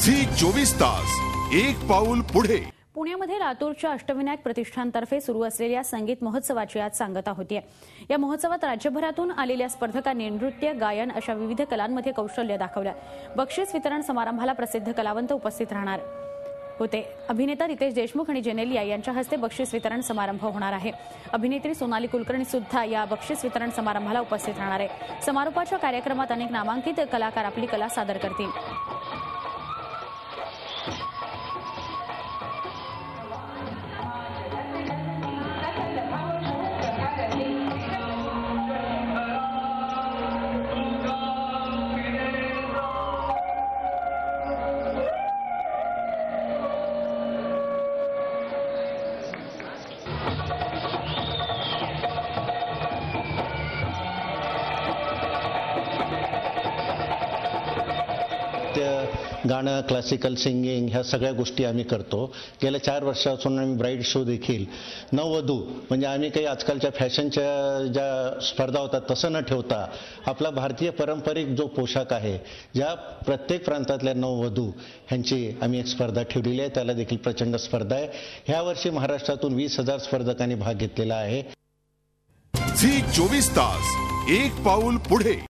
Zee 24 तास एक पाऊल पुढे। पुण्यामध्ये लातूरच्या अष्टविनायक प्रतिष्ठानतर्फे सुरू असलेल्या संगीत महोत्सवाची आज सांगता होतीये। या महोत्सवात राज्यभरातून आलेल्या स्पर्धकांनी नृत्य, गायन अशा विविध कलांमध्ये कौशल्य दाखवलं। बक्षीस वितरण समारंभाला प्रसिद्ध कलावंत उपस्थित राहणार होते। अभिनेता रितेश देशमुख आणि जेनेलिया यांच्या हस्ते बक्षीस वितरण समारंभ होणार आहे। अभिनेत्री सोनाली कुलकर्णी सुद्धा या बक्षीस वितरण समारंभाला उपस्थित राहणार आहे। समारोपाच्या कार्यक्रमात अनेक नामांकित कलाकार आपली कला सादर करतील। गाणं, क्लासिकल सिंगिंग ह्या सगळ्या गोष्टी आम्ही करतो। गेल्या 4 वर्षापासून आम्ही ब्राईड शो देखील नववधू म्हणजे आम्ही काही आजकालच्या फॅशनच्या ज्या स्पर्धा होतात तसं न ठेवता आपला भारतीय पारंपरिक जो पोशाख आहे, ज्या प्रत्येक प्रांतातल्या नववधू ह्यांची आम्ही एक स्पर्धा ठेवलेली आहे। त्याला देखील प्रचंड स्पर्धा आहे। ह्या वर्षी महाराष्ट्रातून 20,000 स्पर्धकांनी भाग घेतलेला आहे। झी 24 तास एक पाऊल पुढे।